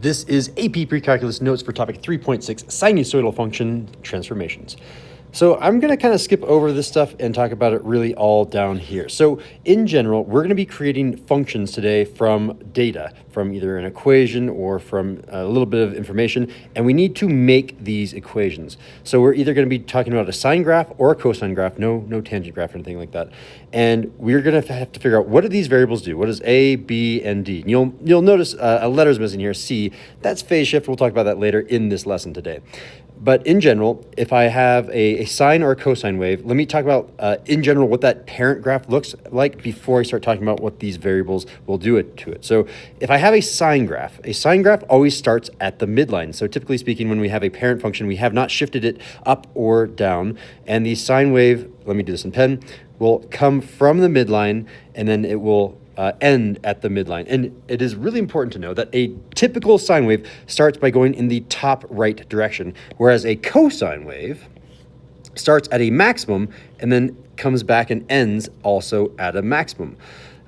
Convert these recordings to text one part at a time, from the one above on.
This is AP Precalculus notes for topic 3.6, sinusoidal function transformations. So I'm going to kind of skip over this stuff and talk about it really all down here. So in general, we're going to be creating functions today from data, from either an equation or from a little bit of information, and we need to make these equations. So we're either going to be talking about a sine graph or a cosine graph, no tangent graph or anything like that. And we're going to have to figure out, what do these variables do? What does A, B, and D? And you'll notice a letter's missing here, C. That's phase shift. We'll talk about that later in this lesson today. But in general, if I have a sine or a cosine wave, let me talk about, in general, what that parent graph looks like before I start talking about what these variables will do to it. So if I have a sine graph always starts at the midline. So typically speaking, when we have a parent function, we have not shifted it up or down. And the sine wave, let me do this in pen, will come from the midline, and then it will end at the midline. And it is really important to know that a typical sine wave starts by going in the top right direction, whereas a cosine wave starts at a maximum and then comes back and ends also at a maximum.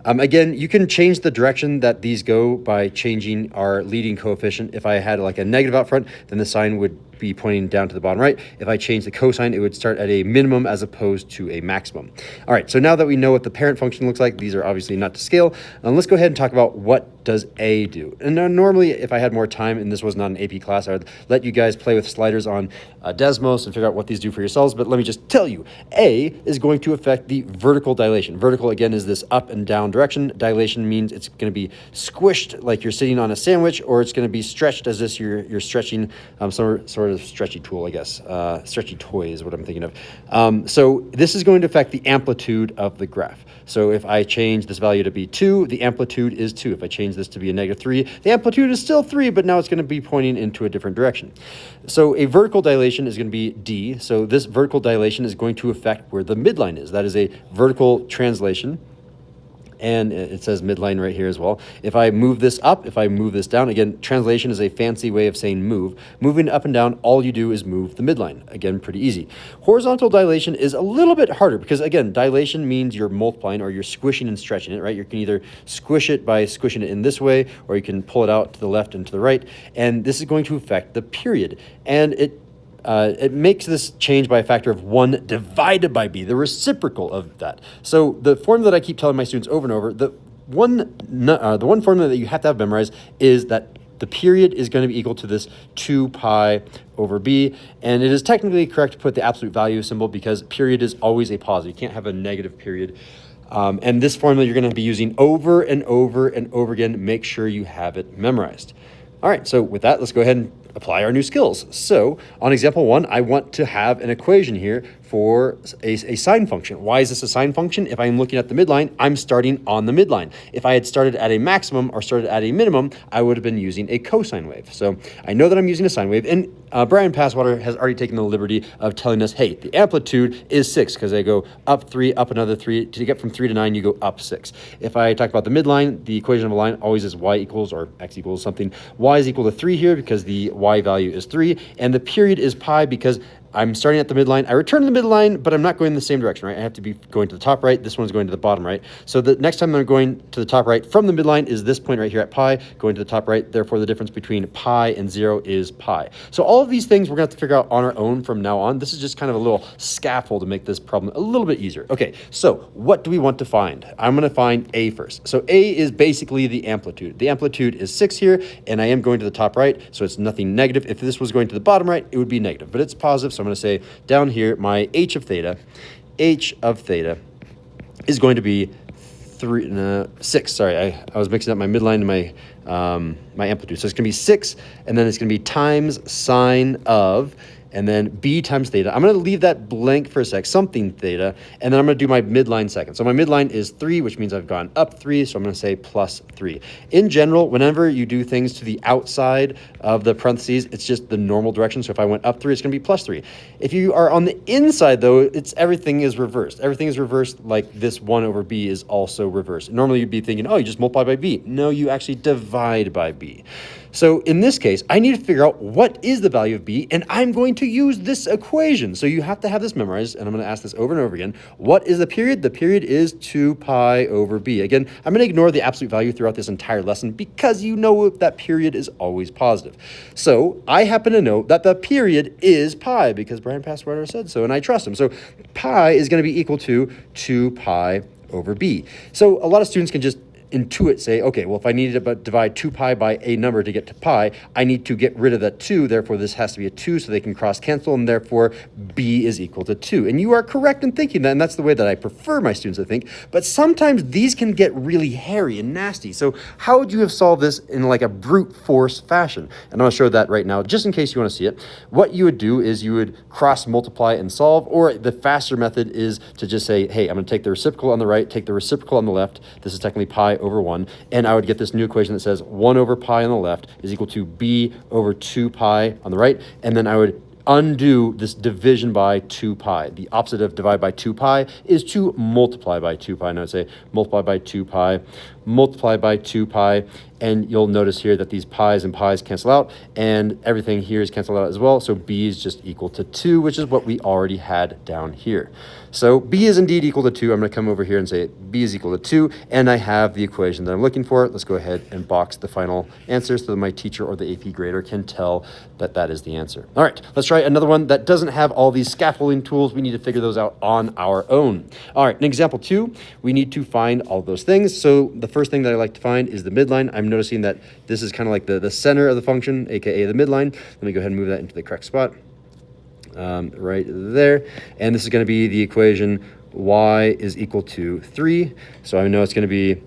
Again, you can change the direction that these go by changing our leading coefficient. If I had like a negative out front, then the sine would be pointing down to the bottom right. If I change the cosine, it would start at a minimum as opposed to a maximum. All right, so now that we know what the parent function looks like, these are obviously not to scale. Let's go ahead and talk about what does A do. And normally, if I had more time and this was not an AP class, I would let you guys play with sliders on Desmos and figure out what these do for yourselves. But let me just tell you, A is going to affect the vertical dilation. Vertical, again, is this up and down direction. Dilation means it's going to be squished like you're sitting on a sandwich, or it's going to be stretched as if you're stretching some sort of stretchy tool, I guess. Stretchy toy is what I'm thinking of. So this is going to affect the amplitude of the graph. So if I change this value to be 2, the amplitude is 2. If I change this to be a -3, the amplitude is still 3, but now it's going to be pointing into a different direction. So a vertical dilation is going to be D. So this vertical dilation is going to affect where the midline is. That is a vertical translation. And it says midline right here as well. If I move this up, if I move this down, again, translation is a fancy way of saying move. Moving up and down, all you do is move the midline. Again, pretty easy. Horizontal dilation is a little bit harder because, again, dilation means you're multiplying or you're squishing and stretching it, right? You can either squish it by squishing it in this way, or you can pull it out to the left and to the right. And this is going to affect the period. And it makes this change by a factor of 1 divided by b, the reciprocal of that. So the formula that I keep telling my students over and over, the one formula that you have to have memorized is that the period is going to be equal to this 2 pi over b, and it is technically correct to put the absolute value symbol because period is always a positive. You can't have a negative period. And this formula you're going to be using over and over and over again. Make sure you have it memorized. All right, so with that, let's go ahead and apply our new skills. So on example 1, I want to have an equation here for a sine function. Why is this a sine function? If I'm looking at the midline, I'm starting on the midline. If I had started at a maximum or started at a minimum, I would have been using a cosine wave. So I know that I'm using a sine wave, and Bryan Passwater has already taken the liberty of telling us, hey, the amplitude is 6 because I go up 3, up another 3. To get from 3 to 9, you go up 6. If I talk about the midline, the equation of a line always is y equals, or x equals something. Y is equal to 3 here because the y value is 3, and the period is pi because I'm starting at the midline. I return to the midline, but I'm not going in the same direction, right? I have to be going to the top right. This one's going to the bottom right. So the next time I'm going to the top right from the midline is this point right here at pi, going to the top right. Therefore, the difference between pi and 0 is pi. So all of these things we're going to have to figure out on our own from now on. This is just kind of a little scaffold to make this problem a little bit easier. Okay, so what do we want to find? I'm going to find A first. So A is basically the amplitude. The amplitude is 6 here, and I am going to the top right, so it's nothing negative. If this was going to the bottom right, it would be negative, but it's positive. So I'm going to say down here, my h of theta is going to be 6. Sorry, I was mixing up my midline and my amplitude. So it's going to be 6, and then it's going to be times sine of, and then b times theta. I'm going to leave that blank for a sec, something theta, and then I'm going to do my midline second. So my midline is 3, which means I've gone up 3, so I'm going to say plus 3. In general, whenever you do things to the outside of the parentheses, it's just the normal direction. So if I went up 3, it's going to be plus 3. If you are on the inside, though, everything is reversed. Everything is reversed, like this 1 over b is also reversed. Normally, you'd be thinking, oh, you just multiply by b. No, you actually divide by b. So in this case, I need to figure out what is the value of b, and I'm going to use this equation. So you have to have this memorized, and I'm going to ask this over and over again. What is the period? The period is 2 pi over b. Again, I'm going to ignore the absolute value throughout this entire lesson because you know that period is always positive. So I happen to know that the period is pi because Bryan Passwater said so, and I trust him. So pi is going to be equal to 2 pi over b. So a lot of students can just intuit say, okay, well, if I needed to divide 2 pi by a number to get to pi, I need to get rid of that 2, therefore this has to be a 2 so they can cross cancel, and therefore b is equal to 2. And you are correct in thinking that, and that's the way that I prefer my students to think, but sometimes these can get really hairy and nasty. So how would you have solved this in like a brute force fashion? And I'm going to show that right now, just in case you want to see it. What you would do is you would cross multiply and solve, or the faster method is to just say, hey, I'm going to take the reciprocal on the right, take the reciprocal on the left. This is technically pi over 1, and I would get this new equation that says 1 over pi on the left is equal to b over 2 pi on the right, and then I would undo this division by 2 pi. The opposite of divide by 2 pi is to multiply by 2 pi. And I would say multiply by 2 pi, multiply by 2 pi, and you'll notice here that these pi's and pi's cancel out, and everything here is canceled out as well. So b is just equal to 2, which is what we already had down here. So b is indeed equal to 2. I'm going to come over here and say b is equal to 2, and I have the equation that I'm looking for. Let's go ahead and box the final answer so that my teacher or the AP grader can tell that that is the answer. All right, let's try another one that doesn't have all these scaffolding tools. We need to figure those out on our own. All right, in example 2, we need to find all those things. So the first thing that I like to find is the midline. I'm noticing that this is kind of like the center of the function, aka the midline. Let me go ahead and move that into the correct spot. Right there. And this is going to be the equation y is equal to 3. So I know it's going to be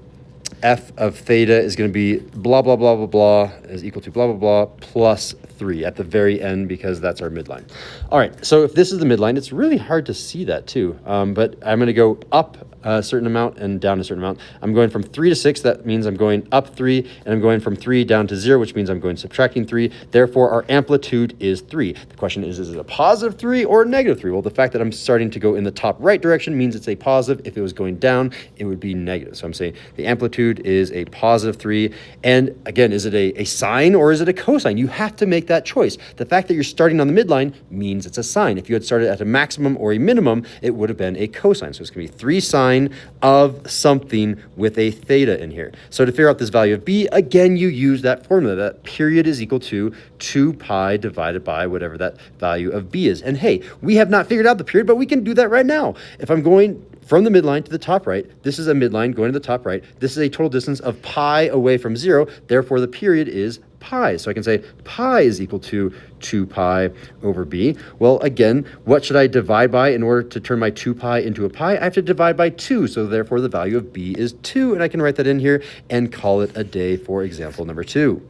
f of theta is going to be blah, blah, blah, blah, blah is equal to blah, blah, blah plus 3 at the very end because that's our midline. All right, so if this is the midline, it's really hard to see that too, but I'm going to go up a certain amount and down a certain amount. I'm going from 3 to 6. That means I'm going up 3, and I'm going from 3 down to 0, which means I'm going subtracting 3. Therefore, our amplitude is 3. The question is it a positive 3 or a negative 3? Well, the fact that I'm starting to go in the top right direction means it's a positive. If it was going down, it would be negative. So I'm saying the amplitude is a positive 3. And again, is it a sine or is it a cosine? You have to make that choice. The fact that you're starting on the midline means it's a sine. If you had started at a maximum or a minimum, it would have been a cosine. So it's going to be 3 sine of something with a theta in here. So to figure out this value of b, again, you use that formula. That period is equal to 2 pi divided by whatever that value of b is. And hey, we have not figured out the period, but we can do that right now. If I'm going from the midline to the top right, this is a midline going to the top right. This is a total distance of pi away from 0. Therefore, the period is pi. So I can say pi is equal to 2 pi over b. Well, again, what should I divide by in order to turn my 2 pi into a pi? I have to divide by 2. So therefore, the value of b is 2. And I can write that in here and call it a day for example number 2.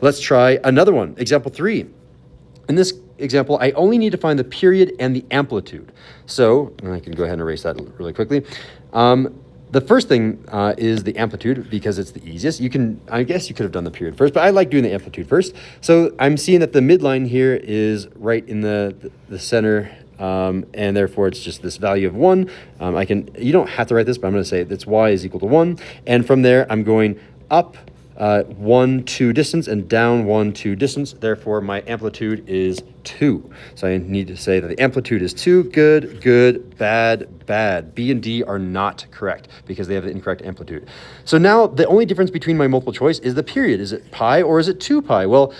Let's try another one, example 3. In this example, I only need to find the period and the amplitude. So I can go ahead and erase that really quickly. The first thing is the amplitude because it's the easiest. I guess you could have done the period first, but I like doing the amplitude first. So I'm seeing that the midline here is right in the center, and therefore it's just this value of 1. You don't have to write this, but I'm going to say that's y is equal to 1. And from there, I'm going up 1, 2 distance and down 1, 2 distance. Therefore, my amplitude is 2. So I need to say that the amplitude is 2. Good, good, bad, bad. B and D are not correct because they have the incorrect amplitude. So now the only difference between my multiple choice is the period. Is it pi or is it 2 pi? Well,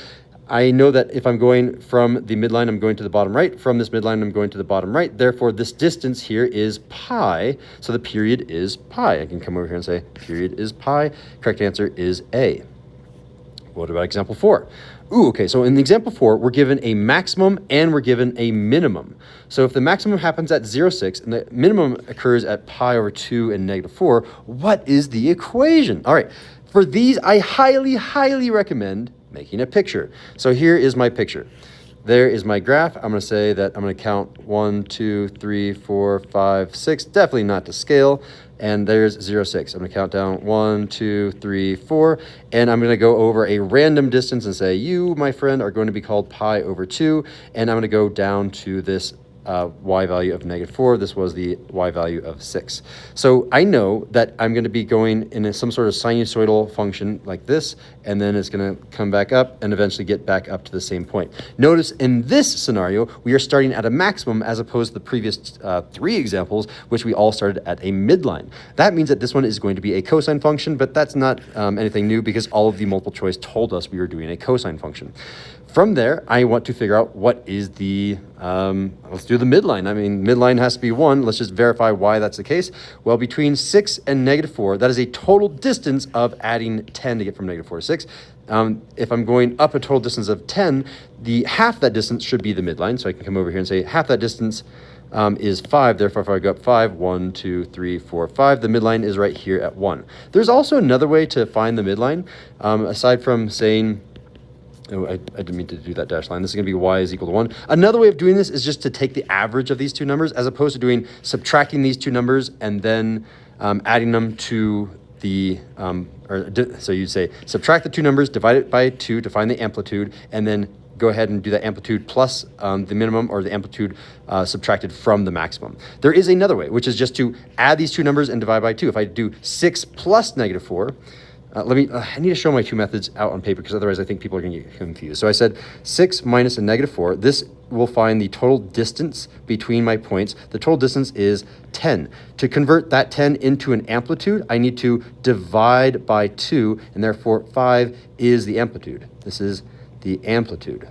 I know that if I'm going from the midline, I'm going to the bottom right. From this midline, I'm going to the bottom right. Therefore, this distance here is pi. So the period is pi. I can come over here and say period is pi. Correct answer is A. What about example 4? Ooh, okay, so in example 4, we're given a maximum and we're given a minimum. So if the maximum happens at 0.6 and the minimum occurs at pi over 2 and negative 4, what is the equation? All right, for these, I highly, highly recommend making a picture. So here is my picture. There is my graph. I'm going to say that I'm going to count 1, 2, 3, 4, 5, 6, definitely not to scale. And there's 0.6. I'm going to count down 1, 2, 3, 4. And I'm going to go over a random distance and say, you, my friend, are going to be called pi over 2. And I'm going to go down to this y value of -4. This was the y value of 6. So I know that I'm going to be going in some sort of sinusoidal function like this, and then it's going to come back up and eventually get back up to the same point. Notice in this scenario, we are starting at a maximum as opposed to the previous 3 examples, which we all started at a midline. That means that this one is going to be a cosine function, but that's not anything new because all of the multiple choice told us we were doing a cosine function. From there, I want to figure out what is the, let's do the midline. I mean, midline has to be 1. Let's just verify why that's the case. Well, between 6 and -4, that is a total distance of adding 10 to get from -4 to 6. If I'm going up a total distance of 10, the half that distance should be the midline. So I can come over here and say half that distance is 5. Therefore, if I go up 5, 1, 2, 3, 4, 5, the midline is right here at 1. There's also another way to find the midline, aside from saying, oh, I didn't mean to do that dash line. This is going to be y is equal to 1. Another way of doing this is just to take the average of these two numbers as opposed to doing subtracting these two numbers and then adding them to the, so you'd say subtract the two numbers, divide it by 2 to find the amplitude, and then go ahead and do that amplitude plus the minimum or the amplitude subtracted from the maximum. There is another way, which is just to add these two numbers and divide by 2. If I do 6 plus -4, I need to show my two methods out on paper because otherwise I think people are going to get confused. So I said 6 minus a -4. This will find the total distance between my points. The total distance is 10. To convert that 10 into an amplitude, I need to divide by 2, and therefore 5 is the amplitude. This is the amplitude.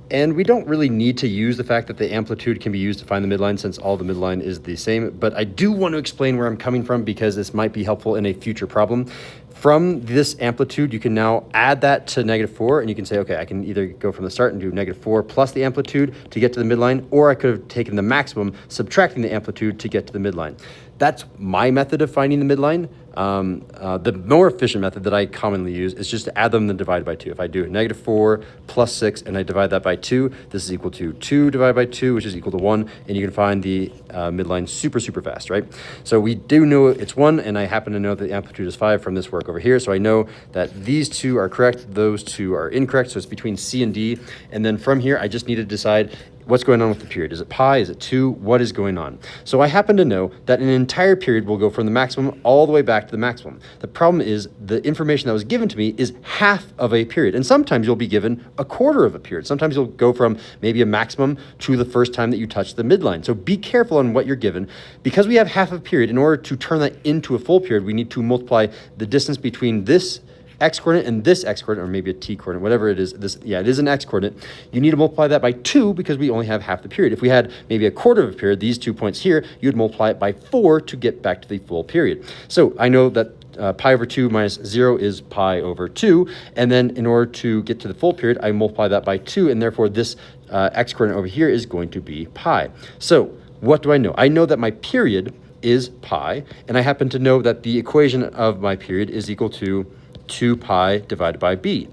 And we don't really need to use the fact that the amplitude can be used to find the midline since all the midline is the same, but I do want to explain where I'm coming from because this might be helpful in a future problem. From this amplitude, you can now add that to -4, and you can say, okay, I can either go from the start and do -4 plus the amplitude to get to the midline, or I could have taken the maximum, subtracting the amplitude to get to the midline. That's my method of finding the midline. The more efficient method that I commonly use is just to add them and divide by 2. If I do -4 plus 6 and I divide that by 2, this is equal to 2 divided by 2, which is equal to 1, and you can find the midline super fast, right? So we do know it's 1, and I happen to know that the amplitude is 5 from this work over here, so I know that these two are correct, those two are incorrect, so it's between C and D, and then from here I just need to decide what's going on with the period. Is it pi? Is it 2? What is going on? So I happen to know that an entire period will go from the maximum all the way back to the maximum. The problem is the information that was given to me is half of a period. And sometimes you'll be given a quarter of a period. Sometimes you'll go from maybe a maximum to the first time that you touch the midline. So be careful on what you're given. Because we have half a period, in order to turn that into a full period, we need to multiply the distance between this x-coordinate and this x-coordinate, or maybe a t-coordinate, whatever it is. It is an x-coordinate. You need to multiply that by 2 because we only have half the period. If we had maybe a quarter of a period, these 2 points here, you'd multiply it by 4 to get back to the full period. So I know that pi over 2 minus 0 is pi over 2, and then in order to get to the full period, I multiply that by 2, and therefore this x-coordinate over here is going to be pi. So what do I know? I know that my period is pi, and I happen to know that the equation of my period is equal to 2 pi divided by b.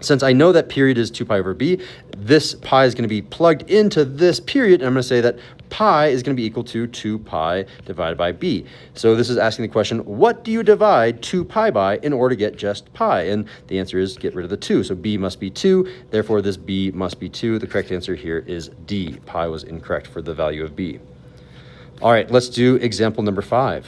Since I know that period is 2 pi over b, this pi is going to be plugged into this period, and I'm going to say that pi is going to be equal to 2 pi divided by b. So this is asking the question, what do you divide 2 pi by in order to get just pi? And the answer is get rid of the 2. So b must be 2, therefore this b must be 2. The correct answer here is D. Pi was incorrect for the value of b. All right, let's do example number 5.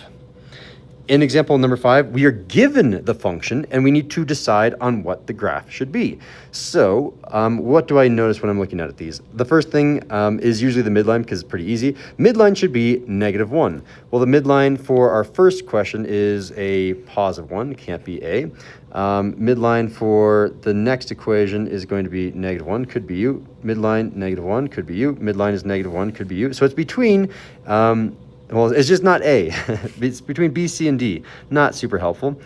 In example number 5, we are given the function and we need to decide on what the graph should be. So what do I notice when I'm looking at these? The first thing is usually the midline because it's pretty easy. Midline should be -1. Well, the midline for our first question is a +1, can't be a. Midline for the next equation is going to be -1, could be u. Midline -1 could be u. Midline is -1, could be u. So it's between well, it's just not A. It's between B, C, and D. Not super helpful.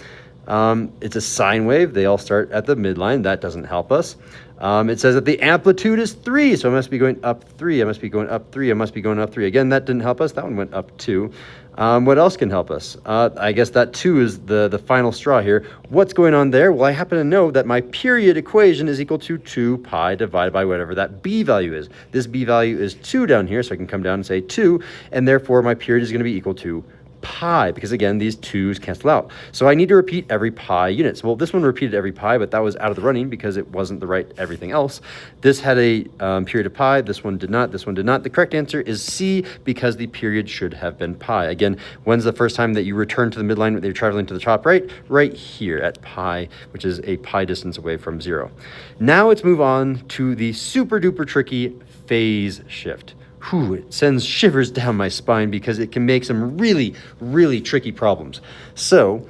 It's a sine wave. They all start at the midline. That doesn't help us. It says that the amplitude is 3, so I must be going up 3. I must be going up 3. I must be going up 3. Again, that didn't help us. That one went up 2. What else can help us? I guess that 2 is the final straw here. What's going on there? Well, I happen to know that my period equation is equal to 2 pi divided by whatever that b value is. This b value is 2 down here, so I can come down and say 2, and therefore my period is going to be equal to pi, because again, these 2's cancel out. So I need to repeat every pi units. Well, this one repeated every pi, but that was out of the running because it wasn't the right everything else. This had a period of pi. This one did not. This one did not. The correct answer is C, because the period should have been pi. Again, when's the first time that you return to the midline that you're traveling to the top right? Right here at pi, which is a pi distance away from 0. Now let's move on to the super duper tricky phase shift. Whew, it sends shivers down my spine because it can make some really, really tricky problems. So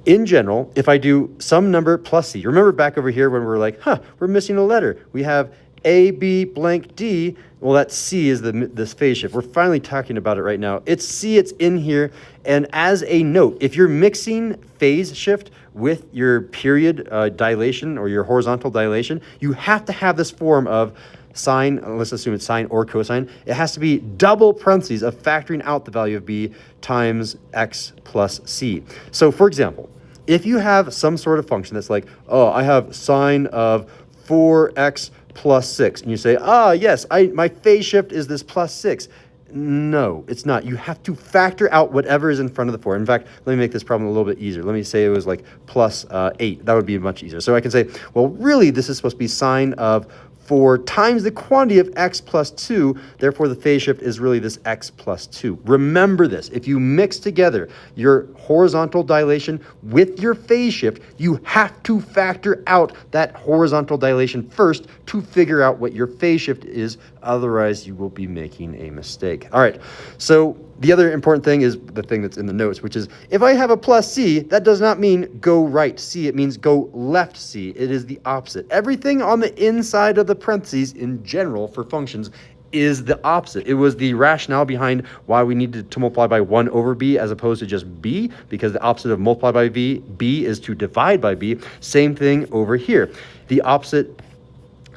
in general, if I do some number plus C, remember back over here when we're like, we're missing a letter. We have A, B, blank, D. Well, that C is this phase shift. We're finally talking about it right now. It's C, it's in here. And as a note, if you're mixing phase shift with your period dilation or your horizontal dilation, you have to have this form of sine, let's assume it's sine or cosine. It has to be double parentheses of factoring out the value of B times X plus C. So for example, if you have some sort of function that's like, oh, I have sine of 4x plus 6, and you say, yes, my phase shift is this plus 6. No, it's not. You have to factor out whatever is in front of the 4. In fact, let me make this problem a little bit easier. Let me say it was like plus 8. That would be much easier. So I can say, well, really, this is supposed to be sine of 4 times the quantity of x plus 2. Therefore, the phase shift is really this x plus 2. Remember this. If you mix together your horizontal dilation with your phase shift, you have to factor out that horizontal dilation first to figure out what your phase shift is. Otherwise, you will be making a mistake. All right, so the other important thing is the thing that's in the notes, which is if I have a plus C, that does not mean go right C. It means go left C. It is the opposite. Everything on the inside of the parentheses in general for functions is the opposite. It was the rationale behind why we needed to multiply by 1 over b as opposed to just b, because the opposite of multiply by b is to divide by b. Same thing over here. The opposite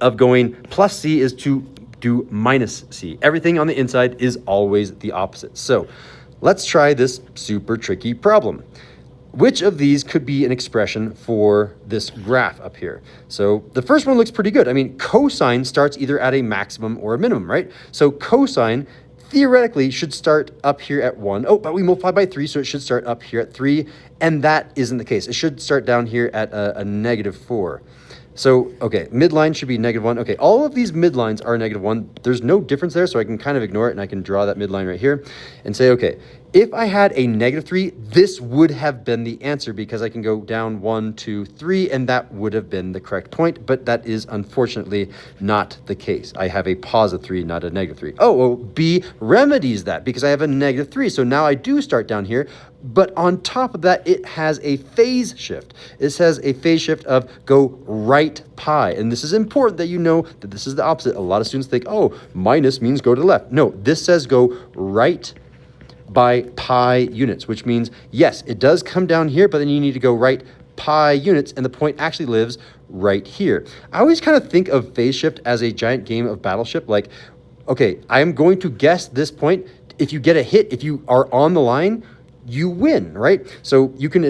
of going plus c is to do minus c. Everything on the inside is always the opposite. So let's try this super tricky problem. Which of these could be an expression for this graph up here? So the first one looks pretty good. I mean, cosine starts either at a maximum or a minimum, right? So cosine theoretically should start up here at 1. Oh, but we multiply by 3, so it should start up here at 3. And that isn't the case. It should start down here at a negative 4. So, okay, midline should be -1. Okay, all of these midlines are -1. There's no difference there, so I can kind of ignore it, and I can draw that midline right here and say, okay, if I had a -3, this would have been the answer because I can go down 1, 2, 3, and that would have been the correct point, but that is unfortunately not the case. I have a +3, not a -3. Oh, well, B remedies that because I have a -3, so now I do start down here, but on top of that, it has a phase shift. It says a phase shift of go right pi, and this is important that you know that this is the opposite. A lot of students think, oh, minus means go to the left. No, this says go right by pi units, which means, yes, it does come down here, but then you need to go right pi units, and the point actually lives right here. I always kind of think of phase shift as a giant game of Battleship. Like, okay, I am going to guess this point. If you get a hit, if you are on the line, you win, right? So you can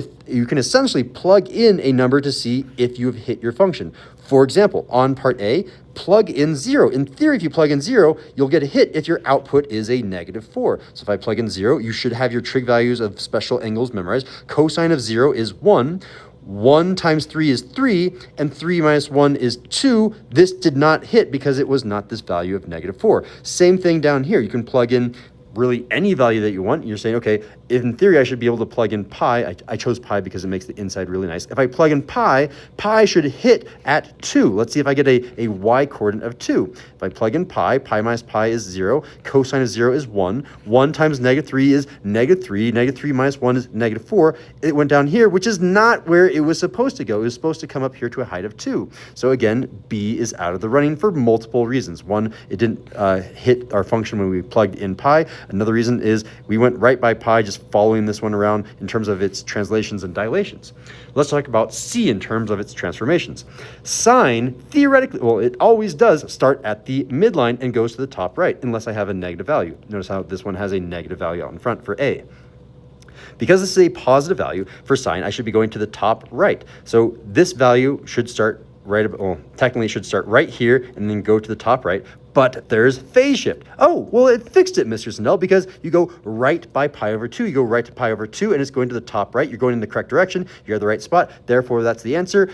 essentially plug in a number to see if you have hit your function. For example, on part A, plug in 0. In theory, if you plug in 0, you'll get a hit if your output is a -4. So if I plug in 0, you should have your trig values of special angles memorized. Cosine of 0 is 1. 1 times 3 is 3, and 3 minus 1 is 2. This did not hit because it was not this value of -4. Same thing down here. You can plug in really any value that you want. You're saying, okay, in theory, I should be able to plug in pi. I chose pi because it makes the inside really nice. If I plug in pi, pi should hit at 2. Let's see if I get a y coordinate of 2. If I plug in pi, pi minus pi is 0. Cosine of 0 is 1. 1 times -3 is -3. -3 minus 1 is -4. It went down here, which is not where it was supposed to go. It was supposed to come up here to a height of 2. So again, b is out of the running for multiple reasons. One, it didn't hit our function when we plugged in pi. Another reason is we went right by pi, just following this one around in terms of its translations and dilations. Let's talk about C in terms of its transformations. Sine, theoretically, well, it always does start at the midline and goes to the top right, unless I have a negative value. Notice how this one has a negative value out in front for A. Because this is a positive value for sine, I should be going to the top right. So this value should start well, technically it should start right here and then go to the top right, but there's phase shift. Oh, well, it fixed it, Mr. Sindel, because you go right by pi over 2. You go right to pi over 2, and it's going to the top right. You're going in the correct direction. You're at the right spot. Therefore, that's the answer.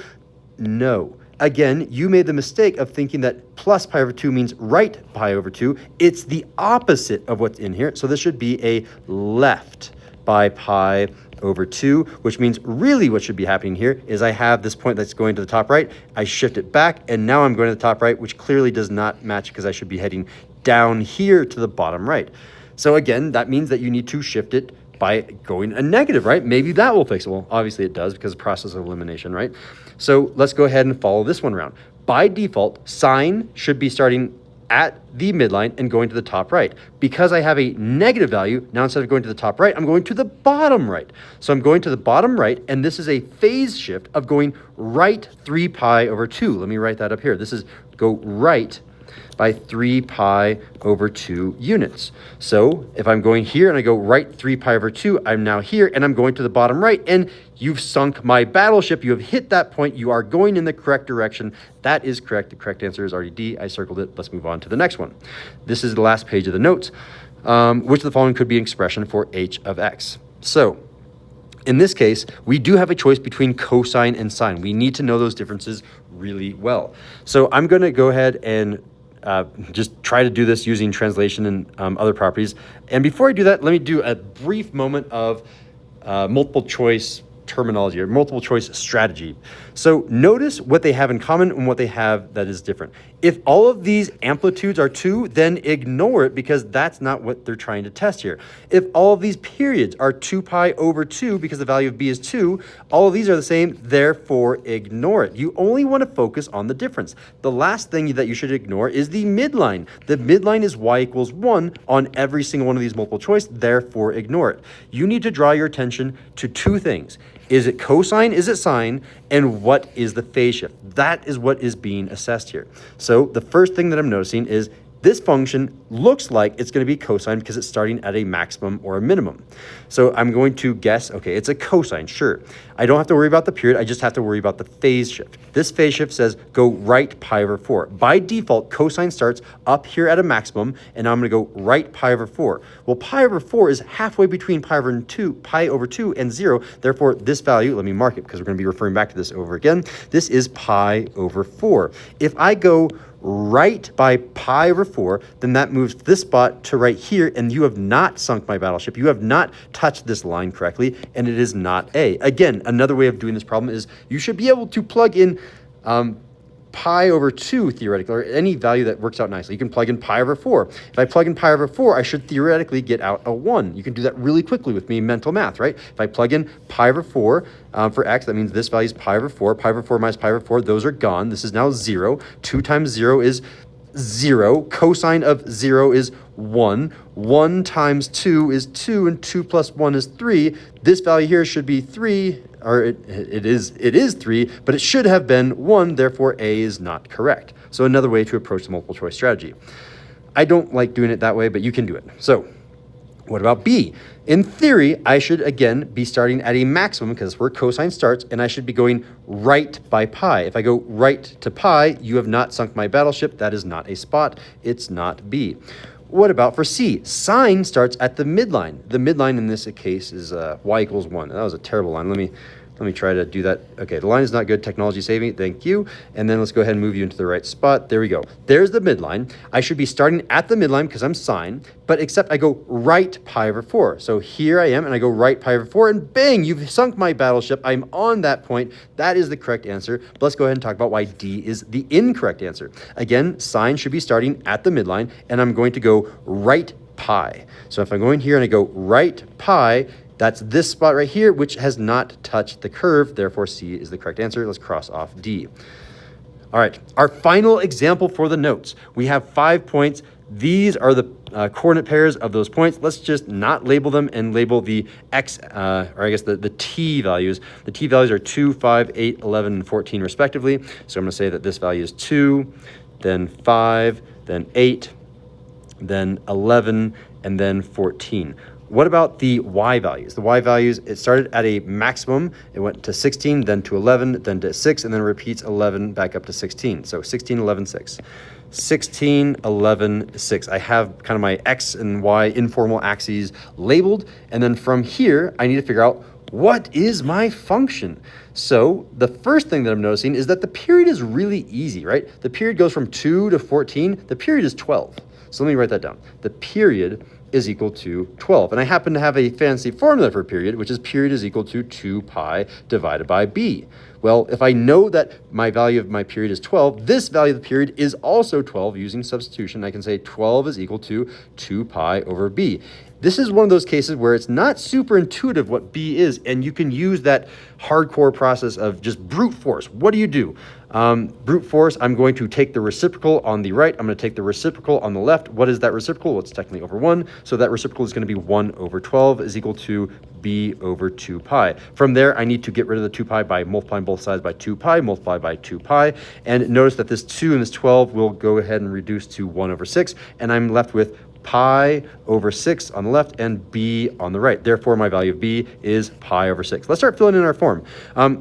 No. Again, you made the mistake of thinking that plus pi over 2 means right pi over 2. It's the opposite of what's in here. So this should be a left by pi over 2, which means really what should be happening here is I have this point that's going to the top right. I shift it back, and now I'm going to the top right, which clearly does not match because I should be heading down here to the bottom right. So again, that means that you need to shift it by going a negative, right? Maybe that will fix it. Well, obviously it does because of process of elimination, right? So let's go ahead and follow this one around. By default, sine should be starting at the midline and going to the top right. Because I have a negative value, now instead of going to the top right, I'm going to the bottom right. So I'm going to the bottom right, and this is a phase shift of going right 3 pi over 2. Let me write that up here. This is go right by 3 pi over 2 units. So if I'm going here and I go right 3 pi over 2, I'm now here and I'm going to the bottom right, and you've sunk my battleship. You have hit that point. You are going in the correct direction. That is correct. The correct answer is already D. I circled it. Let's move on to the next one. This is the last page of the notes. Which of the following could be an expression for h of x? So in this case, we do have a choice between cosine and sine. We need to know those differences really well. So I'm going to go ahead and just try to do this using translation and other properties. And before I do that, let me do a brief moment of multiple choice terminology or multiple choice strategy. So notice what they have in common and what they have that is different. If all of these amplitudes are 2, then ignore it because that's not what they're trying to test here. If all of these periods are 2 pi over 2 because the value of b is 2, all of these are the same, therefore ignore it. You only want to focus on the difference. The last thing that you should ignore is the midline. The midline is y equals 1 on every single one of these multiple choice, therefore ignore it. You need to draw your attention to 2 things. Is it cosine? Is it sine? And what is the phase shift? That is what is being assessed here. So the first thing that I'm noticing is this function looks like it's going to be cosine because it's starting at a maximum or a minimum. So I'm going to guess, okay, it's a cosine, sure. I don't have to worry about the period. I just have to worry about the phase shift. This phase shift says go right pi over 4. By default, cosine starts up here at a maximum, and now I'm going to go right pi over 4. Well, pi over 4 is halfway between pi over 2 and 0. Therefore, this value, let me mark it because we're going to be referring back to this over again. This is pi over 4. If I go right by pi over 4, then that moves this spot to right here, and you have not sunk my battleship. You have not touched this line correctly, and it is not A. Again, another way of doing this problem is you should be able to plug in pi over 2 theoretically, or any value that works out nicely. You can plug in pi over 4. If I plug in pi over 4, I should theoretically get out a 1. You can do that really quickly with me mental math, right? If I plug in pi over 4 for x, that means this value is pi over 4. Pi over 4 minus pi over 4, those are gone. This is now 0. 2 times 0 is 0. Cosine of 0 is 1. 1 times 2 is 2, and 2 plus 1 is 3. This value here should be 3, or it is 3, but it should have been 1, therefore A is not correct. So another way to approach the multiple choice strategy. I don't like doing it that way, but you can do it. So what about B? In theory, I should again be starting at a maximum because that's where cosine starts, and I should be going right by pi. If I go right to pi, you have not sunk my battleship. That is not a spot. It's not B. What about for C? Sine starts at the midline. The midline in this case is y equals 1. That was a terrible line. Let me try to do that. Okay, the line is not good. Technology saving. Thank you. And then let's go ahead and move you into the right spot. There we go. There's the midline. I should be starting at the midline because I'm sine, but except I go right pi over 4. So here I am, and I go right pi over 4, and bang, you've sunk my battleship. I'm on that point. That is the correct answer. But let's go ahead and talk about why D is the incorrect answer. Again, sine should be starting at the midline, and I'm going to go right pi. So if I'm going here and I go right pi, that's this spot right here, which has not touched the curve. Therefore, C is the correct answer. Let's cross off D. All right, our final example for the notes. We have 5 points. These are the coordinate pairs of those points. Let's just not label them and label the X, or I guess the T values. The T values are 2, 5, 8, 11, and 14 respectively. So I'm going to say that this value is 2, then 5, then 8, then 11, and then 14. What about the y values? The y values, it started at a maximum. It went to 16, then to 11, then to 6, and then repeats 11 back up to 16. So 16, 11, 6. 16, 11, 6. I have kind of my x and y informal axes labeled. And then from here, I need to figure out what is my function. So the first thing that I'm noticing is that the period is really easy, right? The period goes from 2 to 14. The period is 12. So let me write that down. The period is equal to 12. And I happen to have a fancy formula for period, which is period is equal to 2 pi divided by b. Well, if I know that my value of my period is 12, this value of the period is also 12 using substitution. I can say 12 is equal to 2 pi over b. This is one of those cases where it's not super intuitive what b is, and you can use that hardcore process of just brute force. What do? Brute force, I'm going to take the reciprocal on the right. I'm going to take the reciprocal on the left. What is that reciprocal? Well, it's technically over 1. So that reciprocal is going to be 1 over 12 is equal to b over 2 pi. From there, I need to get rid of the 2 pi by multiplying both sides by 2 pi, multiply by 2 pi. And notice that this 2 and this 12 will go ahead and reduce to 1 over 6. And I'm left with pi over 6 on the left and b on the right. Therefore, my value of b is pi over 6. Let's start filling in our form.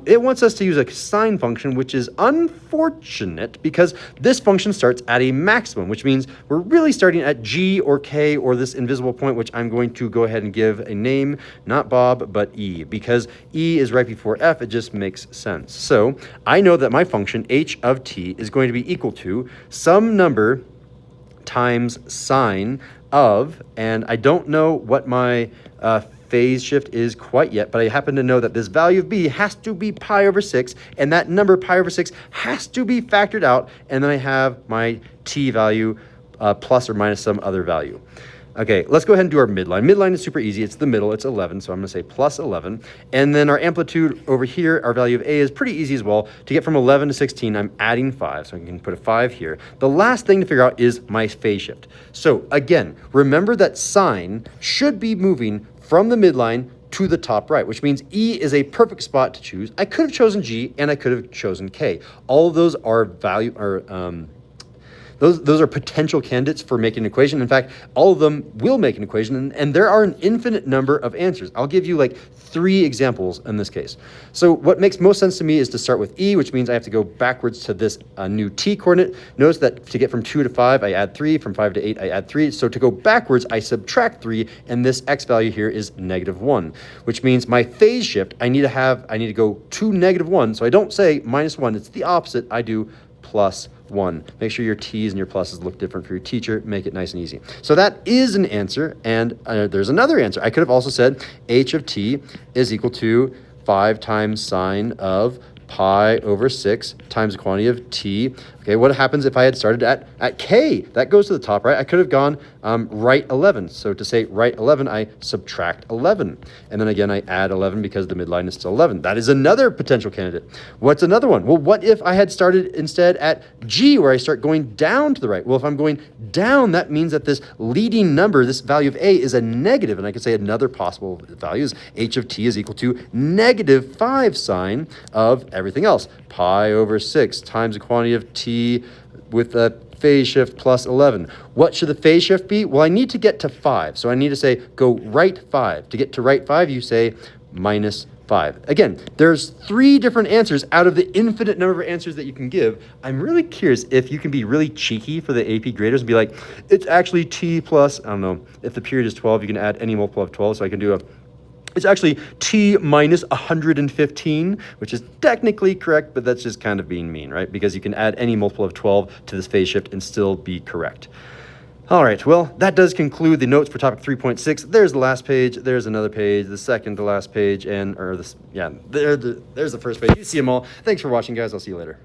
It wants us to use a sine function, which is unfortunate because this function starts at a maximum, which means we're really starting at g or k or this invisible point, which I'm going to go ahead and give a name, not Bob, but e. Because e is right before f, it just makes sense. So I know that my function h of t is going to be equal to some number times sine of, and I don't know what my phase shift is quite yet, but I happen to know that this value of b has to be pi over 6, and that number pi over 6 has to be factored out, and then I have my t value plus or minus some other value. Okay, let's go ahead and do our midline. Midline is super easy. It's the middle. It's 11, so I'm going to say plus 11. And then our amplitude over here, our value of a is pretty easy as well. To get from 11 to 16, I'm adding 5, so I can put a 5 here. The last thing to figure out is my phase shift. So again, remember that sine should be moving from the midline to the top right, which means E is a perfect spot to choose. I could have chosen G and I could have chosen K. All of those are those are potential candidates for making an equation. In fact, all of them will make an equation, and there are an infinite number of answers. I'll give you like 3 examples in this case. So what makes most sense to me is to start with E, which means I have to go backwards to this new T coordinate. Notice that to get from 2 to 5, I add 3. From 5 to 8, I add 3. So to go backwards, I subtract 3, and this X value here is -1, which means my phase shift, I need to go to -1. So I don't say -1, it's the opposite. I do +1. Make sure your T's and your pluses look different for your teacher. Make it nice and easy. So that is an answer, and there's another answer. I could have also said h of t is equal to 5 times sine of pi over 6 times the quantity of t. Okay, what happens if I had started at k? That goes to the top, right? I could have gone right 11. So to say right 11, I subtract 11. And then again, I add 11 because the midline is still 11. That is another potential candidate. What's another one? Well, what if I had started instead at g, where I start going down to the right? Well, if I'm going down, that means that this leading number, this value of a, is a negative. And I could say another possible value is h of t is equal to -5 sine of everything else. Pi over 6 times the quantity of t with a phase shift plus 11. What should the phase shift be? Well, I need to get to 5. So I need to say go right 5. To get to right 5, you say -5. Again, there's 3 different answers out of the infinite number of answers that you can give. I'm really curious if you can be really cheeky for the AP graders and be like, it's actually t plus, I don't know, if the period is 12, you can add any multiple of 12. So I can do it's actually t minus 115, which is technically correct, but that's just kind of being mean, right? Because you can add any multiple of 12 to this phase shift and still be correct. All right, well, that does conclude the notes for topic 3.6. There's the last page, there's another page, the second to last page, and, there's the first page. You see them all. Thanks for watching, guys. I'll see you later.